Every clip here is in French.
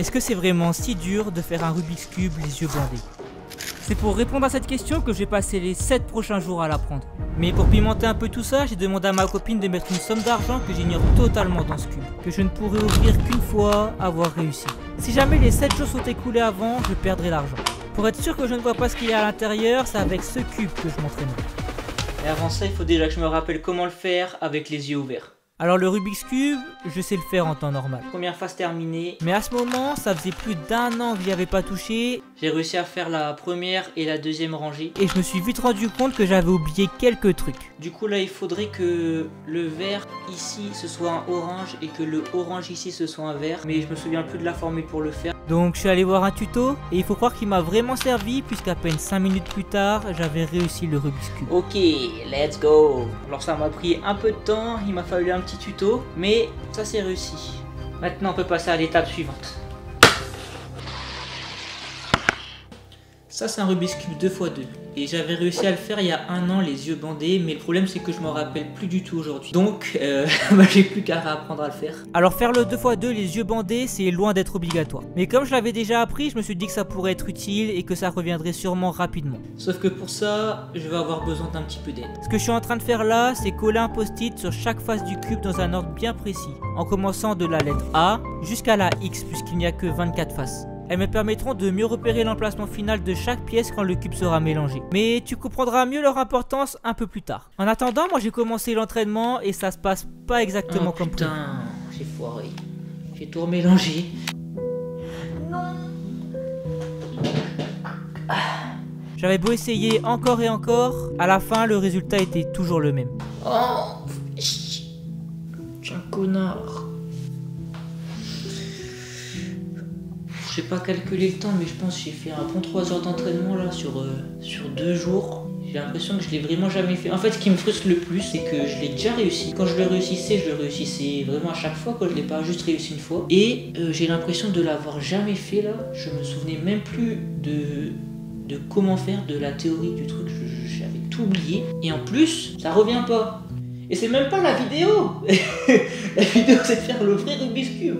Est-ce que c'est vraiment si dur de faire un Rubik's Cube les yeux bandés? C'est pour répondre à cette question que je vais passer les 7 prochains jours à l'apprendre. Mais pour pimenter un peu tout ça, j'ai demandé à ma copine de mettre une somme d'argent que j'ignore totalement dans ce cube, que je ne pourrai ouvrir qu'une fois avoir réussi. Si jamais les 7 jours sont écoulés avant, je perdrai l'argent. Pour être sûr que je ne vois pas ce qu'il y a à l'intérieur, c'est avec ce cube que je m'entraînerai. Et avant ça, il faut déjà que je me rappelle comment le faire avec les yeux ouverts. Alors le Rubik's Cube, je sais le faire en temps normal. Première phase terminée. Mais à ce moment, ça faisait plus d'1 an que j'y avais pas touché. J'ai réussi à faire la première et la deuxième rangée. Et je me suis vite rendu compte que j'avais oublié quelques trucs. Du coup là, il faudrait que le vert ici, ce soit un orange et que le orange ici, ce soit un vert. Mais je me souviens plus de la formule pour le faire. Donc je suis allé voir un tuto et il faut croire qu'il m'a vraiment servi puisqu'à peine 5 minutes plus tard, j'avais réussi le Rubik's Cube. Ok, let's go. Alors ça m'a pris un peu de temps, il m'a fallu un petit tuto, mais ça c'est réussi. Maintenant on peut passer à l'étape suivante. Ça c'est un Rubik's Cube 2x2 et j'avais réussi à le faire il y a 1 an les yeux bandés, mais le problème c'est que je m'en rappelle plus du tout aujourd'hui. Donc j'ai plus qu'à apprendre à le faire. Alors faire le 2x2 les yeux bandés c'est loin d'être obligatoire. Mais comme je l'avais déjà appris, je me suis dit que ça pourrait être utile et que ça reviendrait sûrement rapidement. Sauf que pour ça, je vais avoir besoin d'un petit peu d'aide. Ce que je suis en train de faire là, c'est coller un post-it sur chaque face du cube dans un ordre bien précis, en commençant de la lettre A jusqu'à la X puisqu'il n'y a que 24 faces. Elles me permettront de mieux repérer l'emplacement final de chaque pièce quand le cube sera mélangé. Mais tu comprendras mieux leur importance un peu plus tard. En attendant, moi j'ai commencé l'entraînement et ça se passe pas exactement comme prévu. Putain, j'ai foiré. J'ai tout remélangé. Non. J'avais beau essayer encore et encore, à la fin le résultat était toujours le même. Oh, j'ai un connard. J'ai pas calculé le temps, mais je pense que j'ai fait un bon 3 heures d'entraînement là sur 2 jours. J'ai l'impression que je l'ai vraiment jamais fait. En fait, ce qui me frustre le plus, c'est que je l'ai déjà réussi. Quand je le réussissais vraiment à chaque fois, quand je l'ai pas juste réussi une fois. Et j'ai l'impression de l'avoir jamais fait là. Je me souvenais même plus de comment faire, de la théorie du truc. J'avais tout oublié. Et en plus, ça revient pas. Et c'est même pas la vidéo. La vidéo, c'est de faire le vrai Rubik's Cube.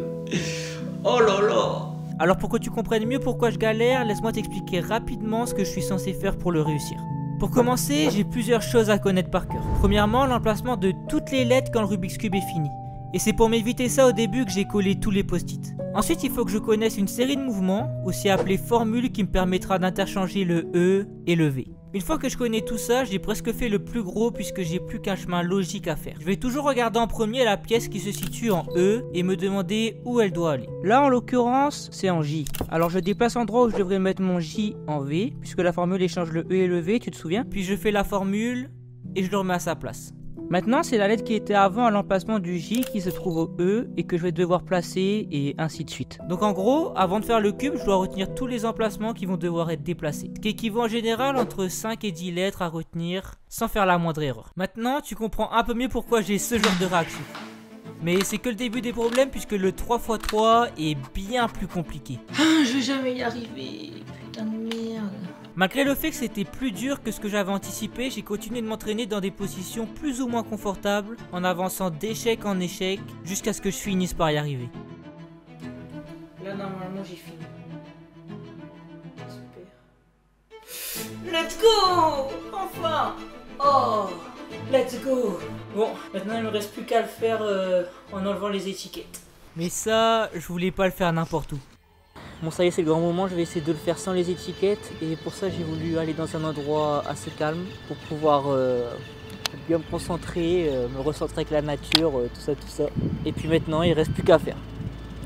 Oh là là. Alors pour que tu comprennes mieux pourquoi je galère, laisse-moi t'expliquer rapidement ce que je suis censé faire pour le réussir. Pour commencer, j'ai plusieurs choses à connaître par cœur. Premièrement, l'emplacement de toutes les lettres quand le Rubik's Cube est fini. Et c'est pour m'éviter ça au début que j'ai collé tous les post-it. Ensuite, il faut que je connaisse une série de mouvements, aussi appelée formule, qui me permettra d'interchanger le E et le V. Une fois que je connais tout ça, j'ai presque fait le plus gros puisque j'ai plus qu'un chemin logique à faire. Je vais toujours regarder en premier la pièce qui se situe en E et me demander où elle doit aller. Là en l'occurrence, c'est en J. Alors je déplace l'endroit où je devrais mettre mon J en V, puisque la formule échange le E et le V, tu te souviens? Puis je fais la formule et je le remets à sa place. Maintenant, c'est la lettre qui était avant à l'emplacement du J qui se trouve au E et que je vais devoir placer et ainsi de suite. Donc en gros, avant de faire le cube, je dois retenir tous les emplacements qui vont devoir être déplacés. Ce qui équivaut en général entre 5 et 10 lettres à retenir sans faire la moindre erreur. Maintenant, tu comprends un peu mieux pourquoi j'ai ce genre de réaction. Mais c'est que le début des problèmes puisque le 3x3 est bien plus compliqué. Je vais jamais y arriver, putain de merde. Malgré le fait que c'était plus dur que ce que j'avais anticipé, j'ai continué de m'entraîner dans des positions plus ou moins confortables, en avançant d'échec en échec, jusqu'à ce que je finisse par y arriver. Là, normalement, j'ai fini. Super. Let's go! Enfin! Oh! Let's go! Bon, maintenant, il me reste plus qu'à le faire en enlevant les étiquettes. Mais ça, je voulais pas le faire n'importe où. Bon ça y est, c'est le grand moment, je vais essayer de le faire sans les étiquettes et pour ça j'ai voulu aller dans un endroit assez calme pour pouvoir bien me concentrer, me recentrer avec la nature, tout ça. Et puis maintenant il reste plus qu'à faire.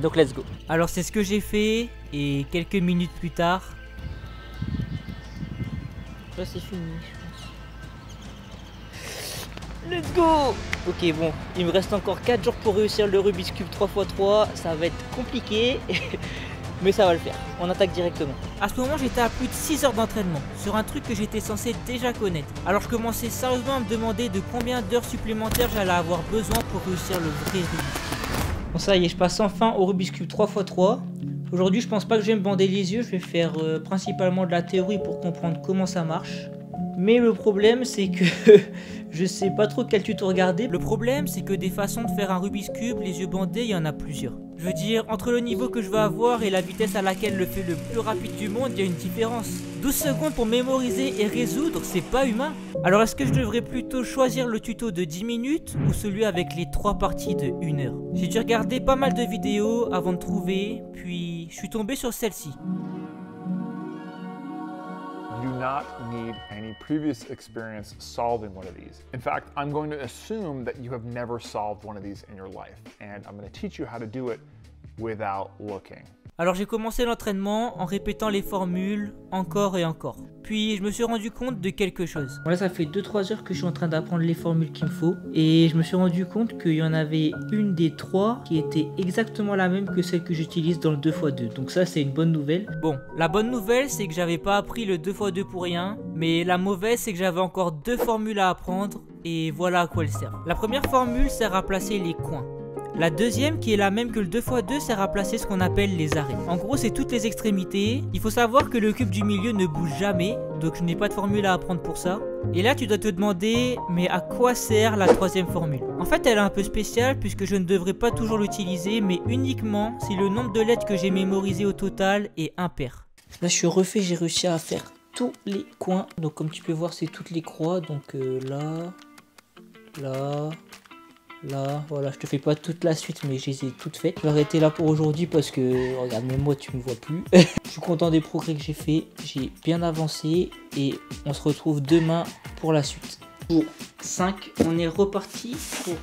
Donc let's go. Alors c'est ce que j'ai fait et quelques minutes plus tard... Là c'est fini je pense. Let's go! Ok bon, il me reste encore 4 jours pour réussir le Rubik's Cube 3x3, ça va être compliqué. Mais ça va le faire, on attaque directement. À ce moment j'étais à plus de 6 heures d'entraînement sur un truc que j'étais censé déjà connaître. Alors je commençais sérieusement à me demander de combien d'heures supplémentaires j'allais avoir besoin pour réussir le vrai Rubik's Cube. Bon ça y est, je passe enfin au Rubik's Cube 3x3. Aujourd'hui je pense pas que je vais me bander les yeux, je vais faire principalement de la théorie pour comprendre comment ça marche. Mais le problème c'est que je sais pas trop quel tuto regarder. Le problème c'est que des façons de faire un Rubik's Cube les yeux bandés, il y en a plusieurs. Je veux dire, entre le niveau que je vais avoir et la vitesse à laquelle le fait le plus rapide du monde, il y a une différence. 12 secondes pour mémoriser et résoudre, c'est pas humain. Alors est-ce que je devrais plutôt choisir le tuto de 10 minutes ou celui avec les 3 parties de 1 heure? J'ai dû regarder pas mal de vidéos avant de trouver, puis je suis tombé sur celle-ci. You do not need any previous experience solving one of these. In fact, I'm going to assume that you have never solved one of these in your life, and I'm going to teach you how to do it without looking. Alors j'ai commencé l'entraînement en répétant les formules encore et encore. Puis je me suis rendu compte de quelque chose. Bon, là ça fait 2-3 heures que je suis en train d'apprendre les formules qu'il me faut. Et je me suis rendu compte qu'il y en avait une des 3 qui était exactement la même que celle que j'utilise dans le 2x2. Donc ça c'est une bonne nouvelle. Bon, la bonne nouvelle c'est que j'avais pas appris le 2x2 pour rien. Mais la mauvaise c'est que j'avais encore 2 formules à apprendre. Et voilà à quoi elles servent. La première formule sert à placer les coins. La deuxième, qui est la même que le 2x2, sert à placer ce qu'on appelle les arrêts. En gros, c'est toutes les extrémités. Il faut savoir que le cube du milieu ne bouge jamais, donc je n'ai pas de formule à apprendre pour ça. Et là, tu dois te demander, mais à quoi sert la troisième formule? En fait, elle est un peu spéciale puisque je ne devrais pas toujours l'utiliser, mais uniquement si le nombre de lettres que j'ai mémorisé au total est impair. Là, je suis refait, j'ai réussi à faire tous les coins. Donc, comme tu peux voir, c'est toutes les croix. Donc là, là... Là, voilà, je te fais pas toute la suite, mais je les ai toutes faites. Je vais arrêter là pour aujourd'hui parce que, regarde, même moi, tu me vois plus. Je suis content des progrès que j'ai fait. J'ai bien avancé et on se retrouve demain pour la suite. Pour 5, on est reparti pour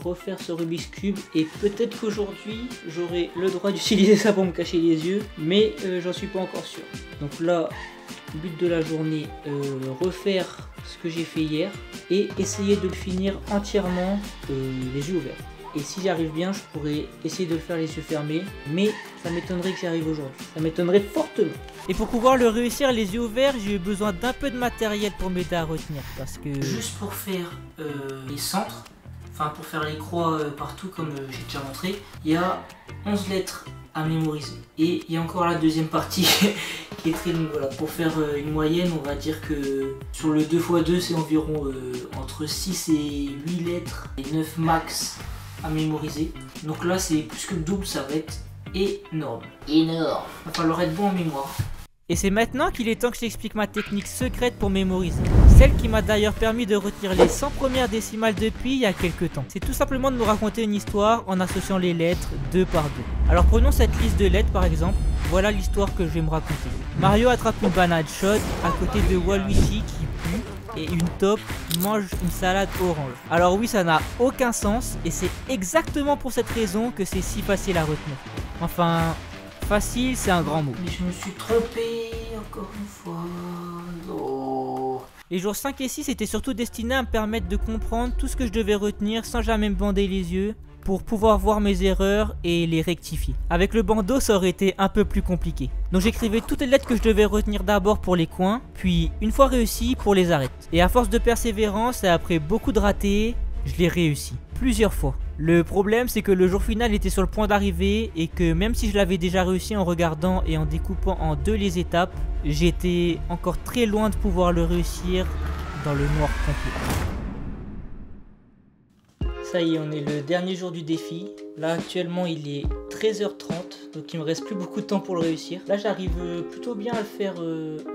refaire ce Rubik's Cube. Et peut-être qu'aujourd'hui, j'aurai le droit d'utiliser ça pour me cacher les yeux, mais j'en suis pas encore sûr. Donc là, but de la journée, refaire ce que j'ai fait hier et essayer de le finir entièrement les yeux ouverts. Et si j'y arrive bien, je pourrais essayer de le faire les yeux fermés, mais ça m'étonnerait que j'y arrive aujourd'hui. Ça m'étonnerait fortement. Et pour pouvoir le réussir les yeux ouverts, j'ai eu besoin d'un peu de matériel pour m'aider à retenir parce que... Juste pour faire les centres, enfin pour faire les croix partout comme j'ai déjà montré, il y a 11 lettres à mémoriser. Et il y a encore la deuxième partie qui est très longue. Voilà. Pour faire une moyenne, on va dire que sur le 2x2, c'est environ entre 6 et 8 lettres et 9 max à mémoriser. Donc là, c'est plus que le double, ça va être énorme. Énorme. Il va falloir être bon en mémoire. Et c'est maintenant qu'il est temps que je t'explique ma technique secrète pour mémoriser. Celle qui m'a d'ailleurs permis de retenir les 100 premières décimales de pi il y a quelques temps. C'est tout simplement de nous raconter une histoire en associant les lettres 2 par 2. Alors prenons cette liste de lettres par exemple. Voilà l'histoire que je vais me raconter. Mario attrape une banane chaude à côté de Waluigi qui pue. Et une taupe mange une salade orange. Alors oui, ça n'a aucun sens. Et c'est exactement pour cette raison que c'est si facile à retenir. Enfin... facile, c'est un grand mot. Mais je me suis trompé encore une fois. Oh. Les jours 5 et 6 étaient surtout destinés à me permettre de comprendre tout ce que je devais retenir sans jamais me bander les yeux pour pouvoir voir mes erreurs et les rectifier. Avec le bandeau, ça aurait été un peu plus compliqué. Donc j'écrivais toutes les lettres que je devais retenir d'abord pour les coins, puis une fois réussi pour les arêtes. Et à force de persévérance et après beaucoup de ratés, je l'ai réussi. Plusieurs fois. Le problème c'est que le jour final était sur le point d'arriver et que même si je l'avais déjà réussi en regardant et en découpant en 2 les étapes, j'étais encore très loin de pouvoir le réussir dans le noir complet. Ça y est, on est le dernier jour du défi. Là actuellement il est 13h30, donc il me reste plus beaucoup de temps pour le réussir. Là j'arrive plutôt bien à le faire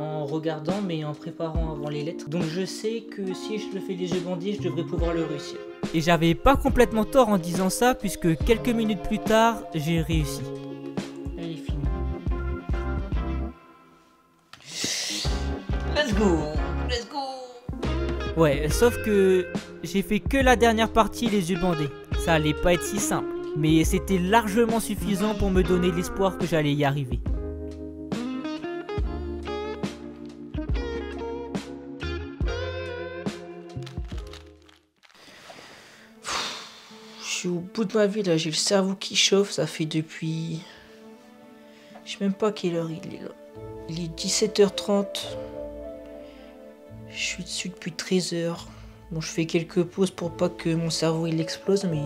en regardant mais en préparant avant les lettres. Donc je sais que si je le fais les yeux bandés, je devrais pouvoir le réussir. Et j'avais pas complètement tort en disant ça puisque quelques minutes plus tard, j'ai réussi. Elle est finie. Let's go! Let's go! Ouais, sauf que j'ai fait que la dernière partie les yeux bandés. Ça allait pas être si simple, mais c'était largement suffisant pour me donner l'espoir que j'allais y arriver. Je suis au bout de ma vie là, j'ai le cerveau qui chauffe, ça fait depuis... Je sais même pas quelle heure il est là. Il est 17h30. Je suis dessus depuis 13h. Bon, je fais quelques pauses pour pas que mon cerveau il explose, mais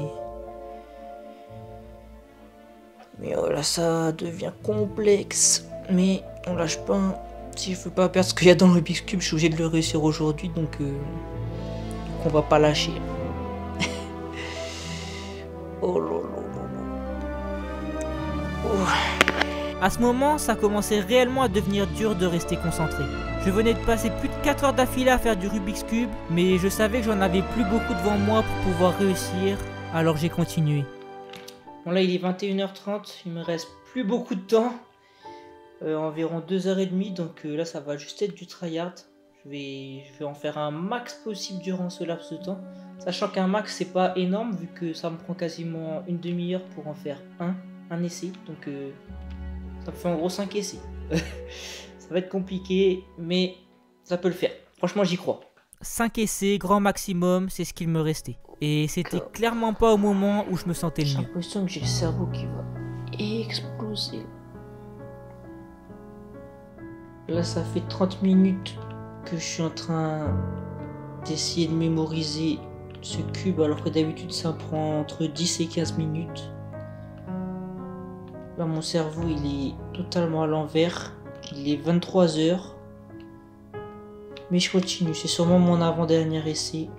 voilà, ça devient complexe. Mais on lâche pas. Si je veux pas perdre ce qu'il y a dans le Rubik's Cube, je suis obligé de le réussir aujourd'hui, donc on va pas lâcher. Oh là là là là. À ce moment, ça commençait réellement à devenir dur de rester concentré. Je venais de passer plus de 4 heures d'affilée à faire du Rubik's Cube, mais je savais que j'en avais plus beaucoup devant moi pour pouvoir réussir, alors j'ai continué. Bon là il est 21h30, il me reste plus beaucoup de temps, environ 2h30, donc là ça va juste être du tryhard. Je vais en faire un max possible durant ce laps de temps, sachant qu'un max c'est pas énorme vu que ça me prend quasiment une demi-heure pour en faire un essai, donc ça me fait en gros 5 essais. Ça va être compliqué, mais ça peut le faire, franchement j'y crois. 5 essais, grand maximum, c'est ce qu'il me restait. Et c'était clairement pas au moment où je me sentais le J'ai mieux. l'impression que j'ai le cerveau qui va exploser. Là ça fait 30 minutes que je suis en train d'essayer de mémoriser ce cube alors que d'habitude ça prend entre 10 et 15 minutes. Là mon cerveau il est totalement à l'envers, il est 23h. Mais je continue, c'est sûrement mon avant-dernier essai.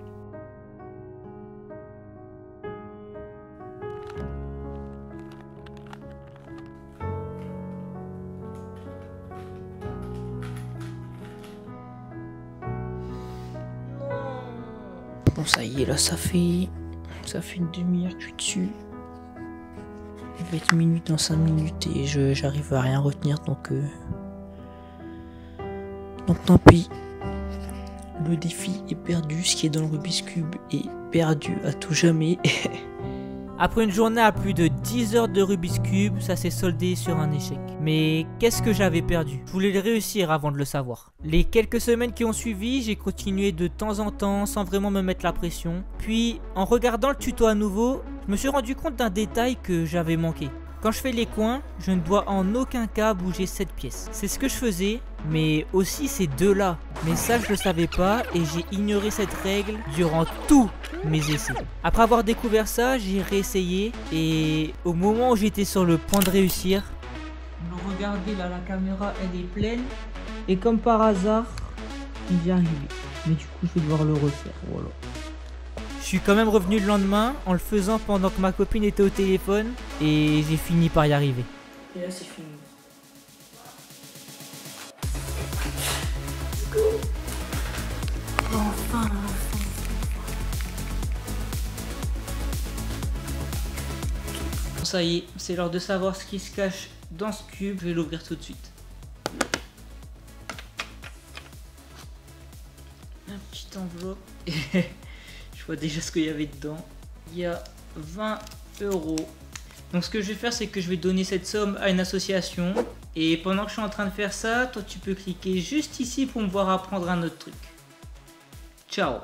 Bon ça y est, là ça fait une demi-heure que je suis dessus. Il va être minuit dans 5 minutes et j'arrive à rien retenir, donc tant pis. Le défi est perdu, ce qui est dans le Rubik's Cube est perdu à tout jamais. Après une journée à plus de 10 heures de Rubik's Cube, ça s'est soldé sur un échec. Mais qu'est-ce que j'avais perdu? Je voulais le réussir avant de le savoir. Les quelques semaines qui ont suivi, j'ai continué de temps en temps sans vraiment me mettre la pression. Puis, en regardant le tuto à nouveau, je me suis rendu compte d'un détail que j'avais manqué. Quand je fais les coins, je ne dois en aucun cas bouger cette pièce. C'est ce que je faisais, mais aussi ces deux-là. Mais ça, je le savais pas et j'ai ignoré cette règle durant tous mes essais. Après avoir découvert ça, j'ai réessayé et au moment où j'étais sur le point de réussir, regardez là, la caméra elle est pleine et comme par hasard, il vient arriver. Mais du coup, je vais devoir le refaire. Voilà. Je suis quand même revenu le lendemain en le faisant pendant que ma copine était au téléphone et j'ai fini par y arriver. Et là c'est fini. Enfin. Ça y est, c'est l'heure de savoir ce qui se cache dans ce cube. Je vais l'ouvrir tout de suite. Une petite enveloppe. Je vois déjà ce qu'il y avait dedans. Il y a 20 €. Donc ce que je vais faire, c'est que je vais donner cette somme à une association. Et pendant que je suis en train de faire ça, toi tu peux cliquer juste ici pour me voir apprendre un autre truc. Ciao!